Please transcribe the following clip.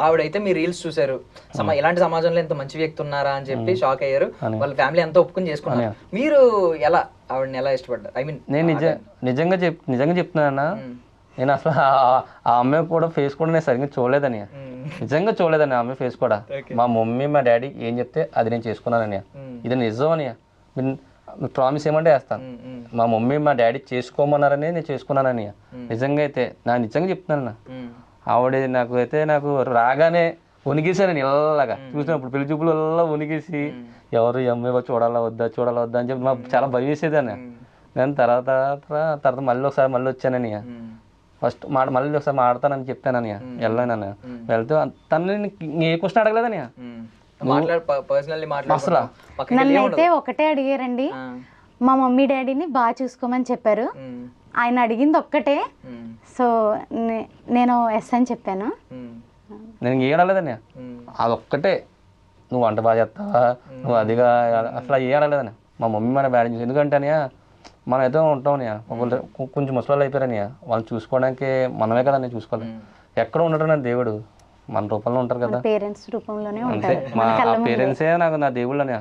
ఆవిడైతే మీ reels చూసారు, ఇలాంటి సమాజంలో ఎంత మంచి వ్యక్తి ఉన్నారా అని చెప్పి షాక్ అయ్యారు. వాళ్ళ ఫ్యామిలీ అంతా ఒప్పుకుని చేసుకున్నారు. మీరు ఎలా ఆవిడని ఎలా ఇష్టపడ్డారు? ఐ మీన్ నేను నిజంగా చెప్తున్నానన్నా, నేను అసలు ఆ అమ్మాయి కూడా ఫేస్ కూడా నేను సరిగ్గా చూడలేదని, నిజంగా చూడలేదని ఆ అమ్మాయి ఫేస్ కూడా. మా మమ్మీ మా డాడీ ఏం చెప్తే అది నేను చేసుకున్నానని, ఇది నిజం అని ప్రామిస్ ఏమంటే వేస్తాను. మా మమ్మీ మా డాడీ చేసుకోమన్నారని నేను చేసుకున్నానని నిజంగా అయితే నిజంగా చెప్తున్నాను. ఆవిడ నాకు రాగానే వణిగేశారని ఇలాగా చూసినప్పుడు పెళ్లి చూపులు వణిగేసి ఎవరు ఈ అమ్మాయి చూడాలా వద్దా అని చెప్పి మాకు చాలా భయం వేసేదాన్ని. నేను తర్వాత మళ్ళీ వచ్చానని, ఫస్ట్ మళ్ళీ ఒకసారి మాడతానని చెప్పానని వెళ్ళానని. వెళ్తే తను ఏ క్వశ్చన్ అడగలేదని అసలు. నన్ను అయితే ఒకటే అడిగారండి, మా మమ్మీ డాడీని బాగా చూసుకోమని చెప్పారు. ఆయన అడిగింది ఒక్కటే, సో నేను ఎస్ అని చెప్పాను. నేను ఏ అడగలేదని, అదొక్కటే. నువ్వు వంట బాగా చేస్తావా, నువ్వు అదిగా అసలు ఏ అడగలేదని. మా మమ్మీ మన డాడీ చూసి, ఎందుకంటే మనం అయితే ఉంటాం కొంచెం ముసలాళ్ళు అయిపోయారని వాళ్ళు చూసుకోవడానికి మనమే కదా నేను చూసుకోవాలి. ఎక్కడ ఉండటం నా దేవుడు మన రూపంలో ఉంటారు కదా, పేరెంట్స్ రూపంలోనే అంతే. మా పేరెంట్సే నాకు నా దేవుళ్ళని.